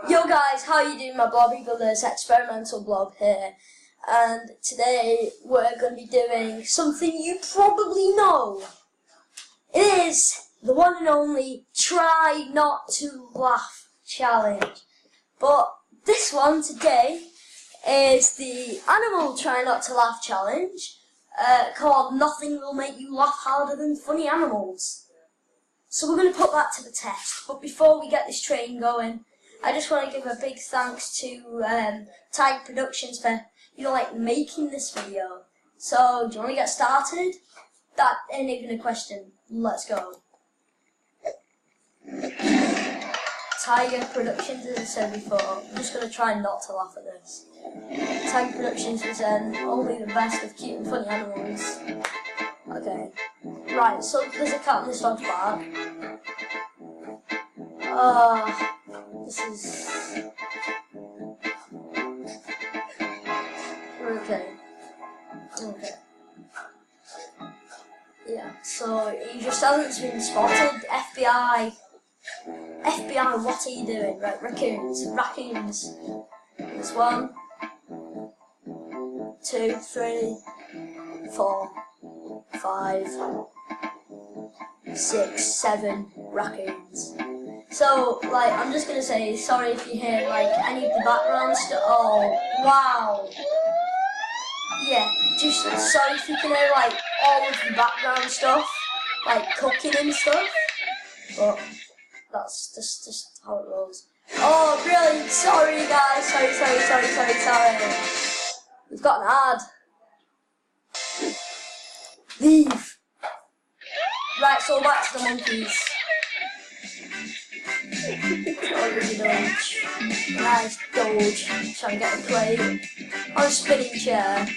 Yo guys, how you doing? My Blobby Brothers experimental blob here, and today we're going to be doing something you probably know. It is the one and only Try Not to Laugh challenge. But this one today is the Animal Try Not to Laugh challenge, called Nothing Will Make You Laugh Harder Than Funny Animals. So we're going to put that to the test. But before we get this train going, I just want to give a big thanks to Tiger Productions for, making this video. So, do you want to get started? That ain't even a question. Let's go. Tiger Productions, as I said before, I'm just going to try not to laugh at this. Tiger Productions present only the best of cute and funny animals. Okay. Right, so there's a cat in this dog's bark. This is... Okay. Yeah, so he just hasn't been spotted. FBI, what are you doing? Right, raccoons. There's 1, 2, 3, 4, 5, 6, 7 raccoons. So, I'm just gonna say sorry if you hear, any of the background stuff. Oh, wow. Yeah, just sorry if you can hear, all of the background stuff, cooking and stuff. But that's just how it rolls. Oh, brilliant. Sorry, guys. Sorry. We've got an ad. Leave. Right, so back to the monkeys. Nice Doge, trying to get a plate on a spinning chair.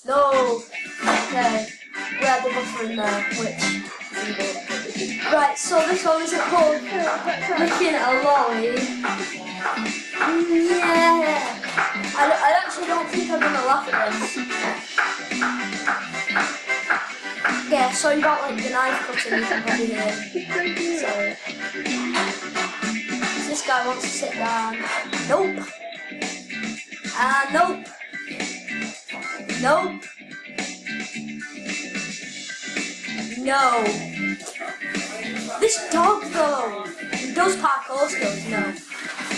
No, okay, we had the buffer in there, which right, so this one is called Licking a Lolly. Yeah, I actually don't think I'm gonna laugh at this. Yeah, sorry about the knife cutting, you can probably hear. Sorry. This guy wants to sit down. Nope. Nope. Nope. No. This dog though, he does parkour skills, no.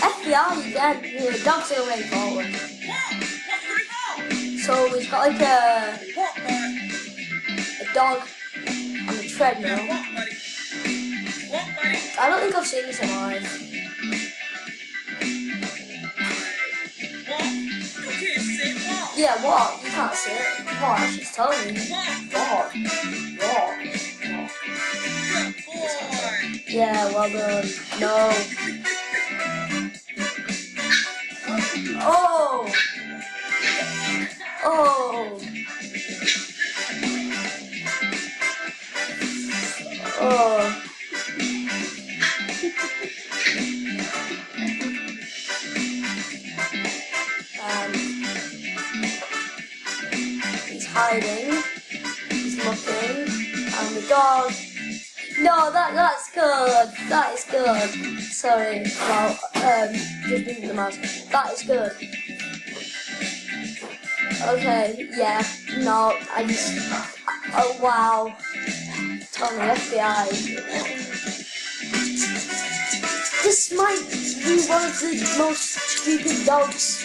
FBI again, yeah, dog's the way forward. So he's got a dog on the treadmill. I don't think I've seen this in live. Yeah, what? You can't see it. What? She's telling me. What? Yeah, well done. No. Oh! Oh! Oh. He's hiding, he's looking, and the dog. No, that's good. That is good. Sorry about just moving the mouse. That is good. Okay, yeah. No, I just. Oh wow. Tell me, FBI. This might be one of the most stupid dogs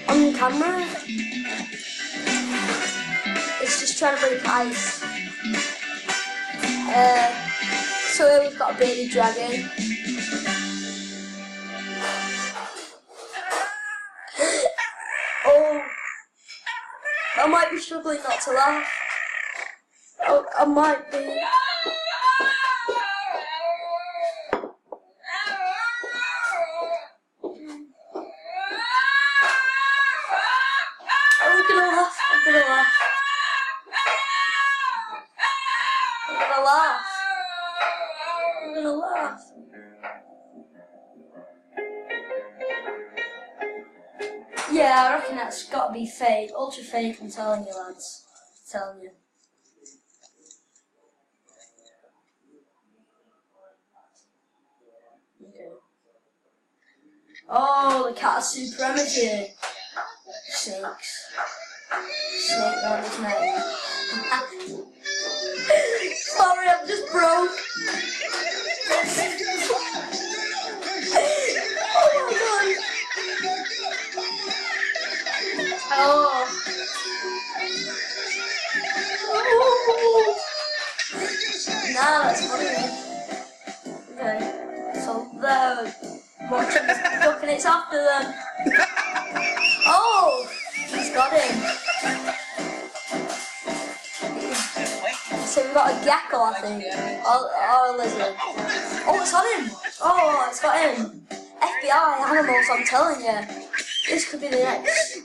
on camera. It's just trying to break ice. So here we've got a bearded dragon. Oh, I might be struggling not to laugh. Oh, I might be. I'm gonna laugh. Yeah, I reckon that's got to be fake. Ultra fake, I'm telling you, lads. I'm telling you. Oh, the cat has supremacy. Snakes. Snake around his neck. Sorry, I'm just broke. Oh my god. Oh. Oh. Nah, that's funny. Okay, so they're watching this duck and it's after them. Oh, he's got him. So we've got a gecko, I think, or a lizard. Oh, it's on him. Oh, it's got him. FBI animals, I'm telling you. This could be the next.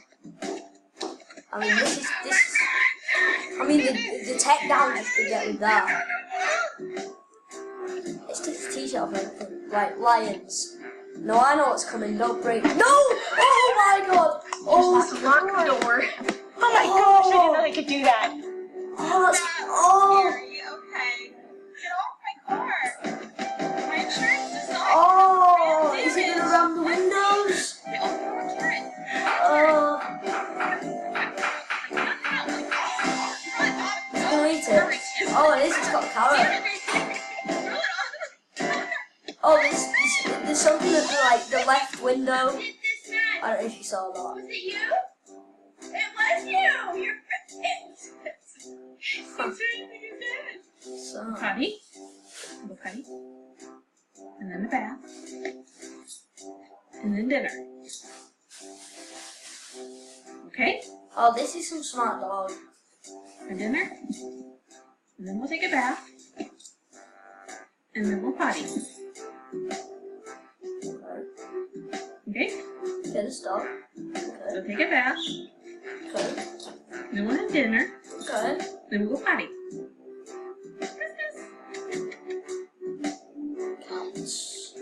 I mean, this is. I mean, the tech down just to get with that. Let's take this t-shirt off everything. Right, lions. No, I know what's coming. Don't break. No! Oh my god! Oh, lock the door. Oh my gosh, I didn't know they could do that. Oh, that's. Oh! Okay. Get off my car. My insurance does not. Oh! Is it gonna ram the windows? It's gonna eat it. Oh, it is. It's got carrot. Oh, there's something at the left window. I don't know if you saw that. Was it you? It was you. You're So. potty. Go potty. And then the bath. And then dinner. Okay? Oh, this is some smart dog. And dinner. And then we'll take a bath. And then we'll potty. Okay? Get a stop. So Okay. take a bath. Okay. Then we'll have dinner. Okay. Then we'll go potty. Cats.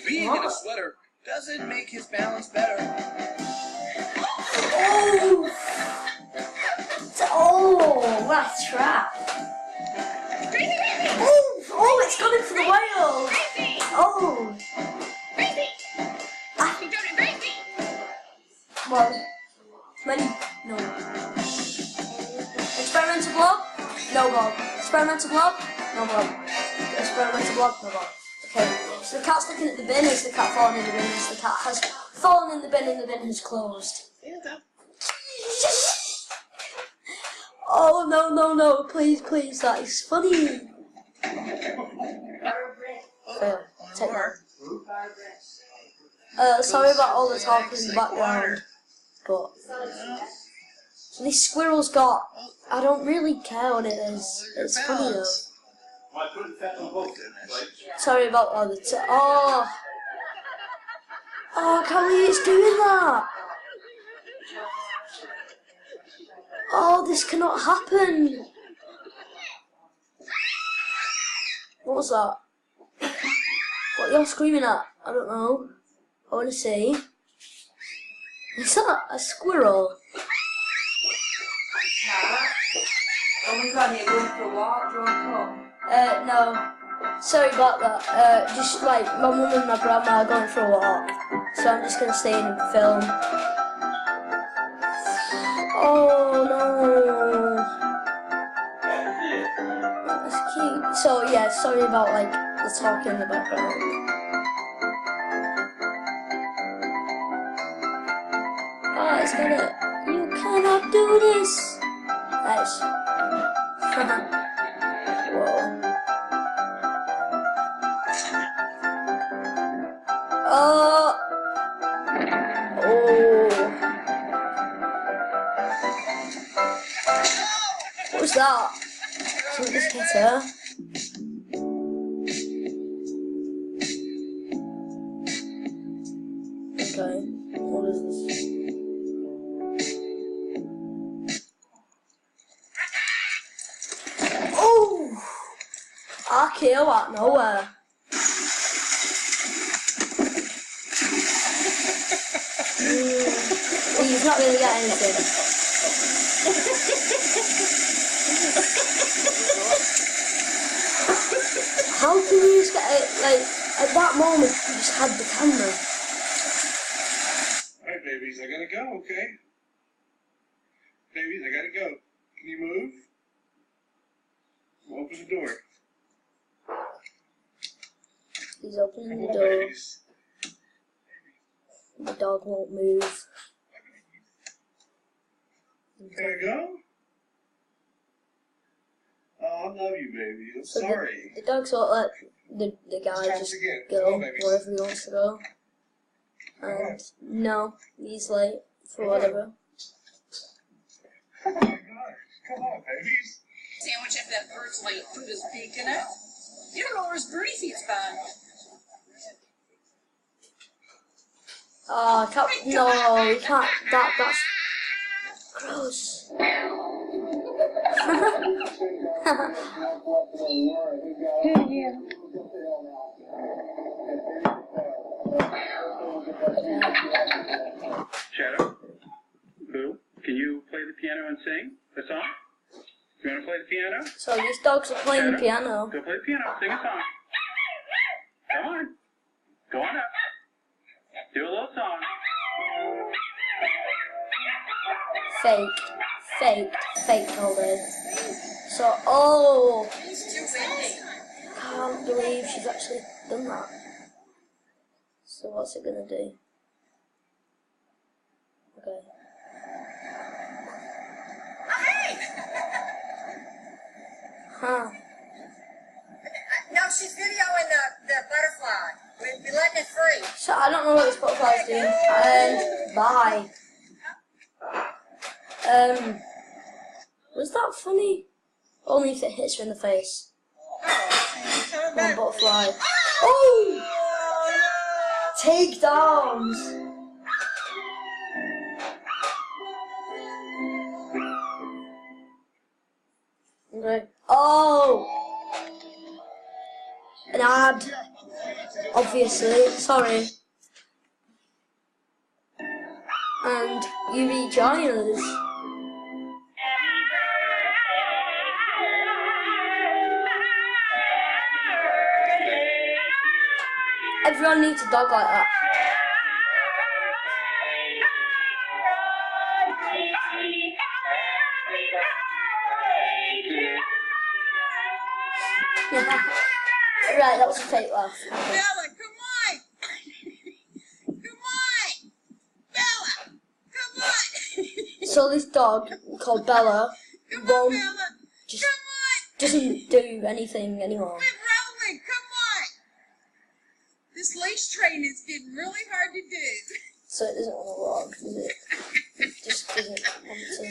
Being in a sweater doesn't make his balance better. Oh! Oh, what a trap. Oh, oh, it's gone in for the whale. Oh. Ah. Well, many, no. Experimental blob? No blob. Experimental blob? No blob. Experimental blob? No blob. Okay, so the cat's looking at the bin. Is the cat fallen in the bin? Is the cat has fallen in the bin and the bin has closed? Oh, no, no, no, please, please, that is funny. Take that. Sorry about all the talking in the background, but so this squirrel's got, I don't really care what it is, it's funny though. Sorry about all the oh, I can't believe it's doing that. Oh, this cannot happen. What was that? What you're screaming at? I don't know. I want to see. Is that a squirrel? Oh my god, you're going for a walk, do you want to come? No. Sorry about that. Just like my mum and my grandma are going for a walk. So I'm just going to stay in and film. Oh no. That's cute. So yeah, sorry about like the talking in the background. Oh, it's gonna. You cannot do this. Nice. Whoa. Oh. What was that? Something just hit her. Okay, what is this? Oh! I kill out nowhere. He's not really getting anything. How can you just get it, like... At that moment, he just had the camera. Alright, babies, I gotta go, okay? Babies, I gotta go. Can you move? Open the door. He's opening Come the on, door. babies. The dog won't move. Can I go? Oh, I love you, baby. I'm So sorry. the dog sort of let the guy Let's try just this again. go Come on, babies. wherever he wants to go. And no, he's late for whatever. Oh my God. Come on, babies. Sandwich if that bird's late put his beak in it. You don't know where his birdie feet's been. Oh, I can't, no, you can't, that's gross. Shadow? Boo? Can you play the piano and sing a song? You want to play the piano? So these dogs are playing the piano. Go play the piano, sing a song. Come on. Go on up. Do a little song. Fake all day. So, oh, He's too windy. can't believe she's actually done that. So what's it gonna do? Okay. Huh. No, she's videoing the butterfly. We letting it free. So I don't know what this butterfly's doing. And bye. Was that funny? Only if it hits you in the face. Come on, butterfly. Oh! Takedowns! Okay. Oh! An ad. Obviously. Sorry. And you rejoin us. Everyone needs a dog like that. Right, that was a fake laugh. Bella, come on. Come on. Bella, come on. So this dog called Bella Come on, won't Bella. just Come on. doesn't do anything anymore. Quit rolling. Come on. This lace train is getting really hard to do. So it doesn't want to walk, does it? It just doesn't want to.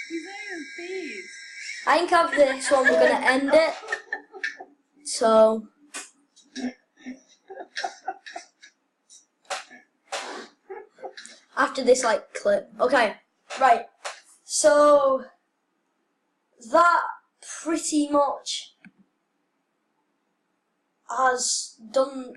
He's on his feet. I think after this one we're gonna end it. So after this clip. Okay, right. So that pretty much has done